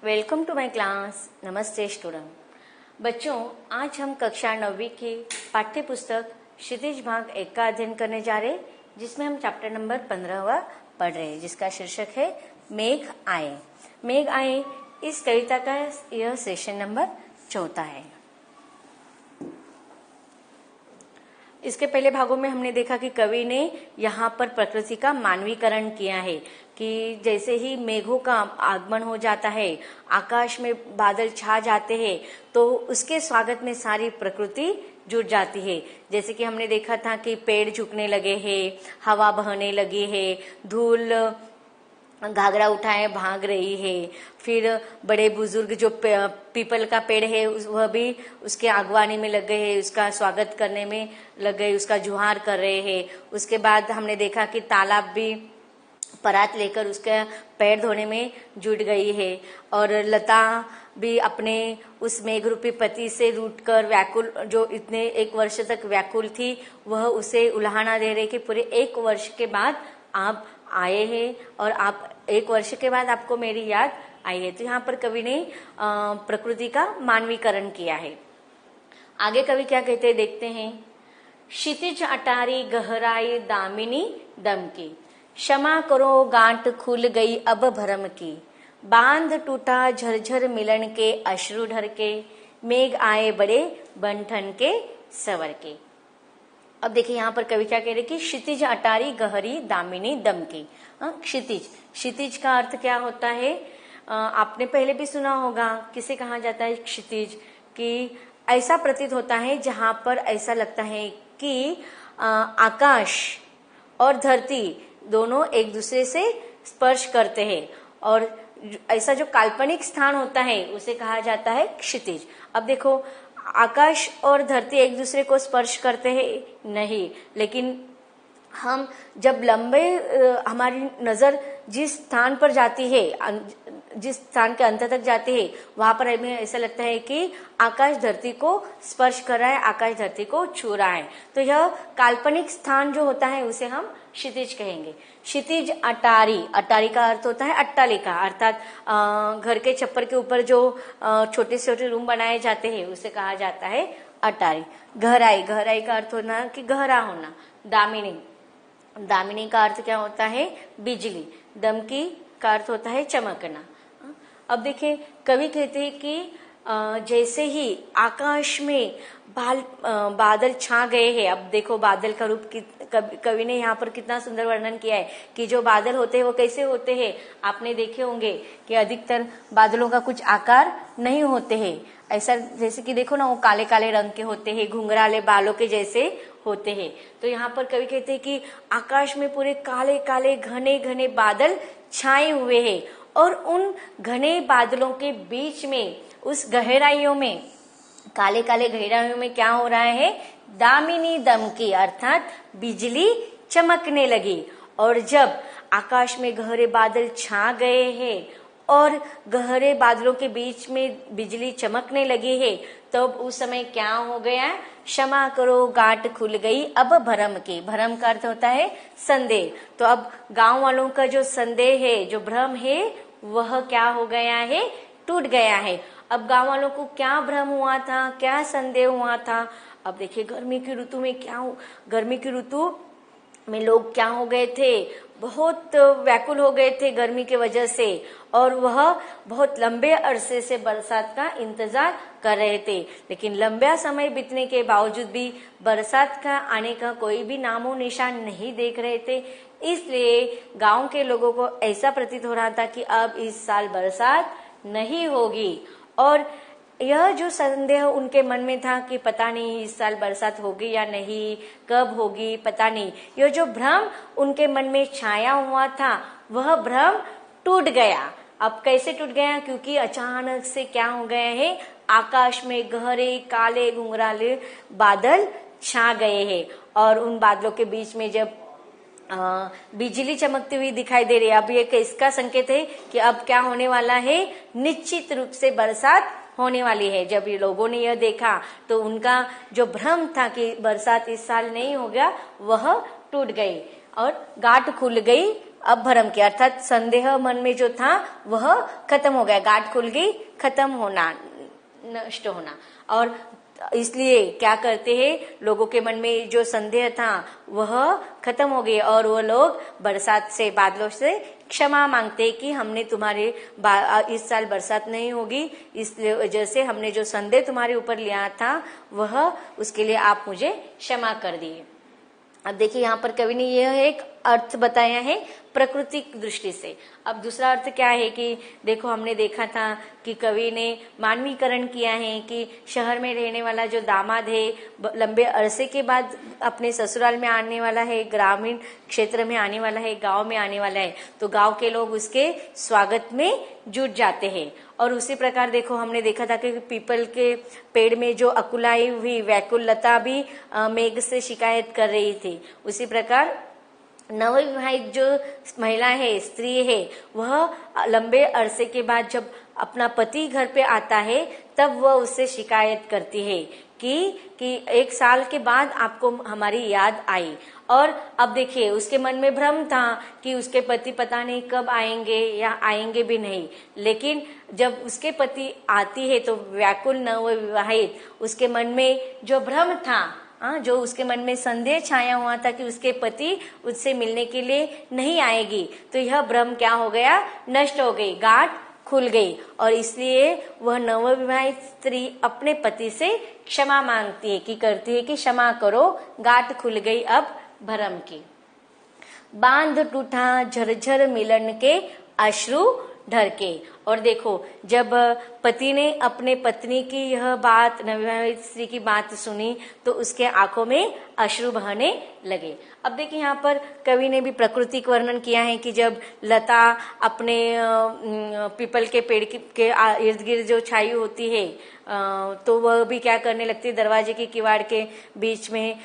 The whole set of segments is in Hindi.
Welcome to my class. नमस्ते स्टूडेंट। बच्चों, आज हम कक्षा 9वीं की पाठ्य पुस्तक क्षितिज भाग 1 का अध्ययन करने जा रहे हैं, जिसमें हम चैप्टर नंबर 15वां पढ़ रहे हैं, जिसका शीर्षक है मेघ आए। मेघ आए इस कविता का यह सेशन नंबर 4 है। इसके पहले भागों में हमने देखा कि कवि ने यहाँ पर प्रकृति का मानवीकरण किया है कि जैसे ही मेघों का आगमन हो जाता है, आकाश में बादल छा जाते हैं, तो उसके स्वागत में सारी प्रकृति जुट जाती है। जैसे कि हमने देखा था कि पेड़ झुकने लगे हैं, हवा बहने लगी है, धूल घाघरा उठाए भाग रही है। फिर बड़े बुजुर्ग जो पीपल का पेड़ है वह भी उसके आगवानी में लग गए हैं, उसका स्वागत करने में लग गए, उसका जुहार कर रहे हैं। उसके बाद हमने देखा कि तालाब भी परात लेकर उसका पैर धोने में जुट गई है, और लता भी अपने उस मेघ रूपी पति से रूठकर व्याकुल, जो इतने 1 वर्ष तक व्याकुल थी, वह उसे उल्हाना दे रही कि पूरे 1 वर्ष के बाद आप आए हैं और आप 1 वर्ष के बाद आपको मेरी याद आई है। तो यहाँ पर कवि ने प्रकृति का मानवीकरण किया है। आगे कवि क्या कहते हैं देखते हैं। क्षितिज अटारी गहराई दामिनी दम की, क्षमा करो गांठ खुल गई अब भरम की, बांध टूटा झरझर मिलन के अश्रु ढर के, मेघ आए बड़े बंठन के सवर के। अब देखिए यहाँ पर कवि क्या कह रहे कि क्षितिज अटारी गहरी दामिनी दम की। क्षितिज, क्षितिज का अर्थ क्या होता है? आपने पहले भी सुना होगा, किसे कहा जाता है क्षितिज? कि ऐसा प्रतीत होता है जहां पर ऐसा लगता है कि आकाश और धरती दोनों एक दूसरे से स्पर्श करते हैं, और ऐसा जो काल्पनिक स्थान होता है उसे कहा जाता है क्षितिज। अब देखो, आकाश और धरती एक दूसरे को स्पर्श करते हैं नहीं, लेकिन हम जब लंबे हमारी नजर जिस स्थान पर जाती है, जिस स्थान के अंत तक जाती है, वहां पर हमें ऐसा लगता है कि आकाश धरती को स्पर्श कर रहा है, आकाश धरती को छू रहा है। तो यह काल्पनिक स्थान जो होता है उसे हम क्षितिज कहेंगे। क्षितिज अटारी, अटारी का अर्थ होता है अट्टालिका, अर्थात घर के छप्पर के ऊपर जो छोटे छोटे रूम बनाए जाते हैं उसे कहा जाता है अटारी। गहराई, गहराई का अर्थ होना कि गहरा होना। दामिनी, दामिनी का अर्थ क्या होता है? बिजली। दमकी का अर्थ होता है चमकना। अब देखिए कवि कहते हैं कि जैसे ही आकाश में बादल छा गए हैं। अब देखो बादल का रूप कवि ने यहाँ पर कितना सुंदर वर्णन किया है कि जो बादल होते हैं वो कैसे होते हैं। आपने देखे होंगे कि अधिकतर बादलों का कुछ आकार नहीं होते हैं, ऐसा जैसे कि देखो ना, वो काले काले रंग के होते हैं, घुंघराले बालों के जैसे होते हैं। तो यहाँ पर कवि कहते हैं कि आकाश में पूरे काले काले घने घने बादल छाए हुए हैं, और उन घने बादलों के बीच में, उस गहराइयों में, काले काले गहराइयों में क्या हो रहा है? दामिनी दमकी, अर्थात बिजली चमकने लगी। और जब आकाश में गहरे बादल छा गए हैं और गहरे बादलों के बीच में बिजली चमकने लगी है, तब उस समय क्या हो गया? क्षमा करो गांठ खुल गई अब भरम की। भरम का अर्थ होता है संदेह। तो अब गांव वालों का जो संदेह है, जो भ्रम है, वह क्या हो गया है? टूट गया है। अब गांव वालों को क्या भ्रम हुआ था, क्या संदेह हुआ था? अब देखिए गर्मी की ऋतु में गर्मी की ऋतु में लोग क्या हो गए थे? बहुत व्याकुल हो गए थे गर्मी की वजह से, और वह बहुत लंबे अरसे से बरसात का इंतजार कर रहे थे। लेकिन लंबा समय बीतने के बावजूद भी बरसात का आने का कोई भी नामो निशान नहीं देख रहे थे। इसलिए गांव के लोगों को ऐसा प्रतीत हो रहा था कि अब इस साल बरसात नहीं होगी। और यह जो संदेह उनके मन में था कि पता नहीं इस साल बरसात होगी या नहीं, कब होगी पता नहीं, यह जो भ्रम उनके मन में छाया हुआ था, वह भ्रम टूट गया। अब कैसे टूट गया? क्योंकि अचानक से क्या हो गया है? आकाश में गहरे काले घुंघराले बादल छा गए हैं, और उन बादलों के बीच में जब बिजली चमकती हुई दिखाई दे रही है। अब ये किसका संकेत है कि अब क्या होने वाला है? निश्चित रूप से बरसात होने वाली है। जब ये लोगों ने यह देखा तो उनका जो भ्रम था कि बरसात इस साल नहीं हो गया, वह टूट गई और गांठ खुल गई अब भरम की, अर्थात संदेह मन में जो था वह खत्म हो गया, गांठ खुल गई, खत्म होना, नष्ट होना। और इसलिए क्या करते हैं, लोगों के मन में जो संदेह था वह खत्म हो गई और वो लोग बरसात से, बादलों से क्षमा मांगते कि हमने तुम्हारे इस साल बरसात नहीं होगी, इसलिए वजह से हमने जो संदेह तुम्हारे ऊपर लिया था वह, उसके लिए आप मुझे क्षमा कर दिए। अब देखिए यहाँ पर कवि ने यह एक अर्थ बताया है प्राकृतिक दृष्टि से। अब दूसरा अर्थ क्या है कि देखो हमने देखा था कि कवि ने मानवीकरण किया है कि शहर में रहने वाला जो दामाद है लंबे अरसे के बाद अपने ससुराल में आने वाला है, ग्रामीण क्षेत्र में आने वाला है, गांव में आने वाला है, तो गांव के लोग उसके स्वागत में जुट जाते हैं। और उसी प्रकार देखो हमने देखा था कि पीपल के पेड़ में जो अकुलाई हुई व्याकुल लता भी मेघ से शिकायत कर रही थी। उसी प्रकार नवविवाहित जो महिला है, स्त्री है, वह लंबे अरसे के बाद जब अपना पति घर पे आता है तब वह उससे शिकायत करती है कि एक साल के बाद आपको हमारी याद आई। और अब देखिए उसके मन में भ्रम था कि उसके पति पता नहीं कब आएंगे या आएंगे भी नहीं, लेकिन जब उसके पति आती है तो व्याकुल नवविवाहित, उसके मन में जो भ्रम था, जो उसके मन में संदेह छाया हुआ था कि उसके पति उससे मिलने के लिए नहीं आएगी, तो यह भ्रम क्या हो गया, नष्ट हो गई, गांठ खुल गई। और इसलिए वह नवविवाहित स्त्री अपने पति से क्षमा मांगती है कि करती है कि क्षमा करो, गांठ खुल गई अब भरम की। बांध टूटा झरझर मिलन के अश्रु ढर के। और देखो जब पति ने अपने पत्नी की यह बात, नवविवाहित स्त्री की बात सुनी, तो उसके आंखों में अश्रु बहने लगे। अब देखिए यहाँ पर कवि ने भी प्राकृतिक वर्णन किया है कि जब लता अपने पीपल के पेड़ के इर्द गिर्द जो छाई होती है, तो वह भी क्या करने लगती है, दरवाजे की किवाड़ के बीच में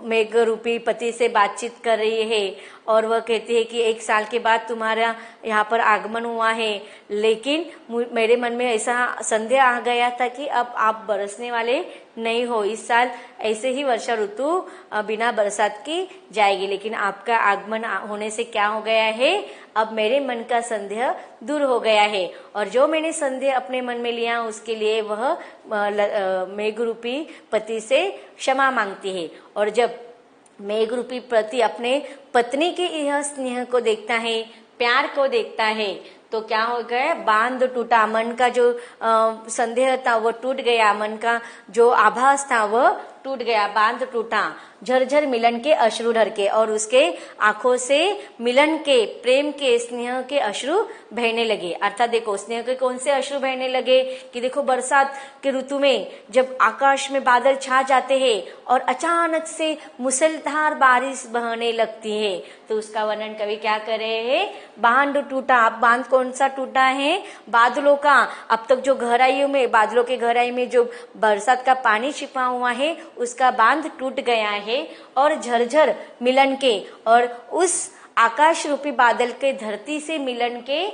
मेघ रूपी पति से बातचीत कर रही है और वह कहती है कि एक साल के बाद तुम्हारा यहाँ पर आगमन हुआ है, लेकिन मेरे मन में ऐसा संदेह आ गया था कि अब आप बरसने वाले नहीं हो, इस साल ऐसे ही वर्षा ऋतु बिना बरसात की जाएगी, लेकिन आपका आगमन होने से क्या हो गया है, अब मेरे मन का संदेह दूर हो गया है। और जो मैंने संदेह अपने मन में लिया उसके लिए वह मेघ रूपी पति से क्षमा मांगती है। और जब मेघ रूपी पति अपने पत्नी के यह स्नेह को देखता है, प्यार को देखता है, तो क्या हो गया, बांध टूटा, मन का जो संदेह था वो टूट गया, मन का जो आभास था वह टूट गया, बांध टूटा, झरझर मिलन के अश्रु ढर के। और उसके आंखों से मिलन के, प्रेम के, स्नेह के अश्रु बहने लगे। अर्थात देखो स्नेह के कौन से अश्रु बहने लगे कि देखो बरसात के ऋतु में जब आकाश में बादल छा जाते हैं और अचानक से मूसलाधार बारिश बहने लगती है, तो उसका वर्णन कवि क्या कर रहे हैं, बांध टूटा। अब बांध कौन सा टूटा है, बादलों का। अब तक जो गहराइयों में, बादलों के गहराई में जो बरसात का पानी छिपा हुआ है उसका बांध टूट गया है और झरझर मिलन के, और उस आकाश रूपी बादल के धरती से मिलन के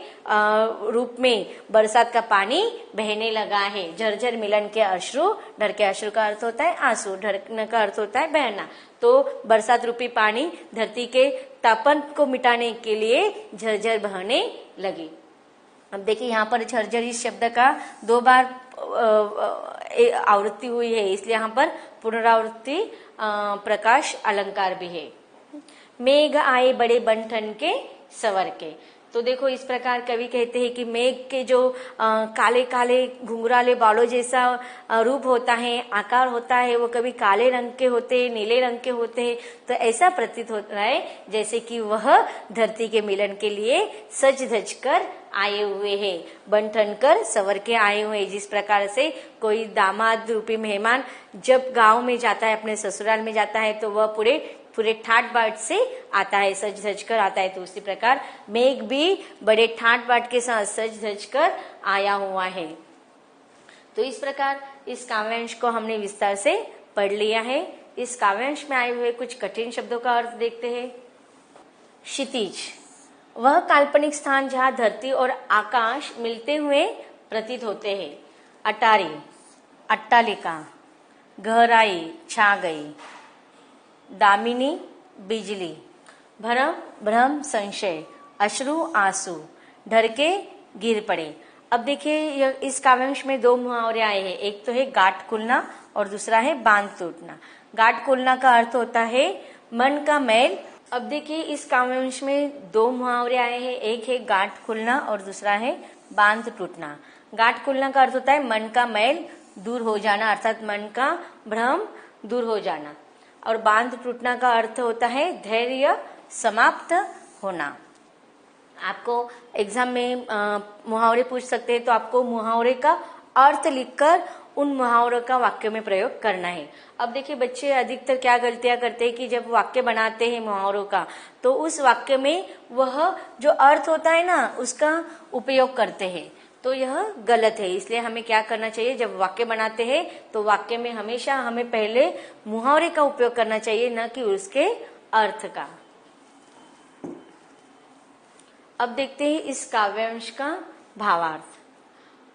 रूप में बरसात का पानी बहने लगा है। झरझर मिलन के अश्रु ढर के, अश्रु का अर्थ होता है आंसू, ढरने का अर्थ होता है बहना। तो बरसात रूपी पानी धरती के तापन को मिटाने के लिए झरझर बहने लगी। अब देखिए यहाँ पर झरझर इस शब्द का 2 बार आवृत्ति हुई है, इसलिए यहाँ पर पुनरावृत्ति प्रकाश अलंकार भी है। मेघ आए बड़े बंठन के सवर के। तो देखो इस प्रकार कवि कहते हैं कि मेघ के जो काले काले घुंघराले बालों जैसा रूप होता है, आकार होता है, वो कभी काले रंग के होते हैं, नीले रंग के होते हैं, तो ऐसा प्रतीत होता है जैसे कि वह धरती के मिलन के लिए सज धज कर आए हुए हैं, बन ठन कर सवर के आए हुए हैं। जिस प्रकार से कोई दामाद रूपी मेहमान जब गांव में जाता है, अपने ससुराल में जाता है, तो वह पूरे ठाट बाट से आता है, सज धज कर आता है, तो उसी प्रकार मेघ भी बड़े ठाट बाट के साथ सज धज कर आया हुआ है। तो इस प्रकार इस काव्यांश को हमने विस्तार से पढ़ लिया है। इस काव्यांश में आए हुए कुछ कठिन शब्दों का अर्थ देखते हैं। क्षितिज, वह काल्पनिक स्थान जहाँ धरती और आकाश मिलते हुए प्रतीत होते हैं। अटारी, अट्टालिका, गहराई, छा गई। दामिनी, बिजली, भरम भ्रम संशय, अश्रु आंसू, डर के गिर पड़े। अब देखिए इस काव्यांश में दो मुहावरे आए हैं, एक तो है गांठ खुलना और दूसरा है बांध टूटना। गांठ खुलना का अर्थ होता है मन का मैल। अब देखिए इस काव्यांश में दो मुहावरे आए हैं, एक है गांठ खुलना और दूसरा है बांध टूटना। गांठ खुलना का अर्थ होता है मन का मैल दूर हो जाना, अर्थात मन का भ्रम दूर हो जाना, और बांध टूटना का अर्थ होता है धैर्य समाप्त होना। आपको एग्जाम में मुहावरे पूछ सकते हैं, तो आपको मुहावरे का अर्थ लिखकर उन मुहावरों का वाक्य में प्रयोग करना है। अब देखिए बच्चे अधिकतर क्या गलतियां करते हैं कि जब वाक्य बनाते हैं मुहावरों का, तो उस वाक्य में वह जो अर्थ होता है ना उसका उपयोग करते हैं, तो यह गलत है। इसलिए हमें क्या करना चाहिए, जब वाक्य बनाते हैं तो वाक्य में हमेशा हमें पहले मुहावरे का उपयोग करना चाहिए, न कि उसके अर्थ का। अब देखते हैं इस काव्यांश का भावार्थ।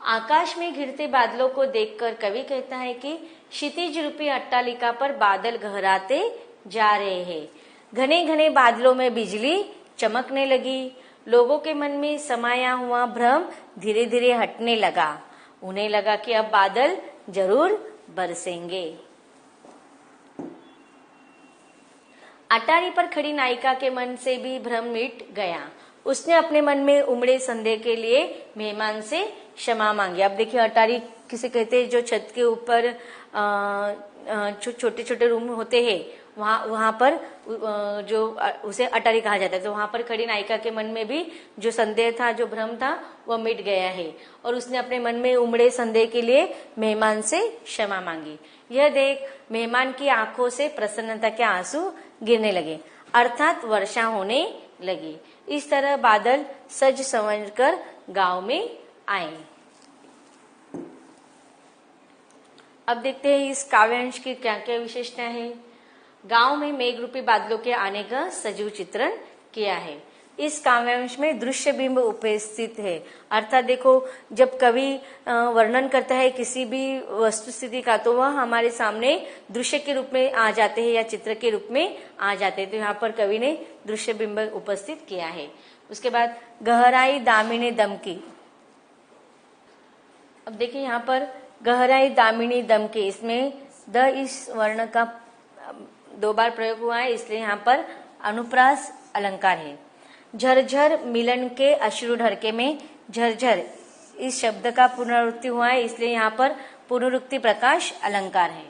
आकाश में घिरते बादलों को देखकर कवि कहता है कि क्षितिज रूपी अट्टालिका पर बादल गहराते जा रहे हैं। घने घने बादलों में बिजली चमकने लगी। लोगों के मन में समाया हुआ भ्रम धीरे धीरे हटने लगा। उन्हें लगा कि अब बादल जरूर बरसेंगे। अटारी पर खड़ी नायिका के मन से भी भ्रम मिट गया। उसने अपने मन में उमड़े संदेह के लिए मेहमान से क्षमा मांगी। अब देखिए अटारी किसे कहते हैं, जो छत के ऊपर छोटे छोटे रूम होते हैं, वहां पर जो उसे अटारी कहा जाता है। तो वहां पर खड़ी नायिका के मन में भी जो संदेह था, जो भ्रम था, वह मिट गया है, और उसने अपने मन में उमड़े संदेह के लिए मेहमान से क्षमा मांगी। यह देख मेहमान की आंखों से प्रसन्नता के आंसू गिरने लगे, अर्थात वर्षा होने लगी। इस तरह बादल सज संवर कर गांव में आए। अब देखते हैं इस काव्यांश की क्या क्या विशेषता है। गांव में मेघ रूपी बादलों के आने का सजीव चित्रण किया है। इस काव्यांश में दृश्य बिंब उपस्थित है, अर्थात देखो जब कवि वर्णन करता है किसी भी वस्तु स्थिति का, तो वह हमारे सामने दृश्य के रूप में आ जाते हैं या चित्र के रूप में आ जाते हैं। तो यहाँ पर कवि ने दृश्य बिंब उपस्थित किया है। उसके बाद गहराई दामिनी दम की। अब देखिए यहाँ पर गहराई दामिनी दम की, इसमें द इस वर्ण का 2 बार प्रयोग हुआ है, इसलिए यहाँ पर अनुप्रास अलंकार है। झरझर मिलन के अश्रु ढरके में झरझर इस शब्द का पुनरावृत्ति हुआ है, इसलिए यहाँ पर पुनरुक्ति प्रकाश अलंकार है।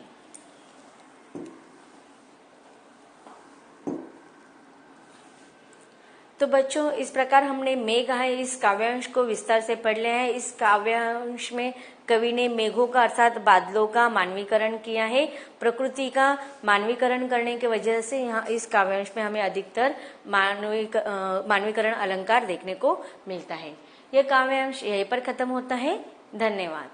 तो बच्चों इस प्रकार हमने मेघ है इस काव्यांश को विस्तार से पढ़ लिया है। इस काव्यांश में कवि ने मेघों का अर्थात बादलों का मानवीकरण किया है। प्रकृति का मानवीकरण करने की वजह से यहाँ इस काव्यांश में हमें अधिकतर मानवीकरण अलंकार देखने को मिलता है। यह काव्यांश यहीं पर खत्म होता है। धन्यवाद।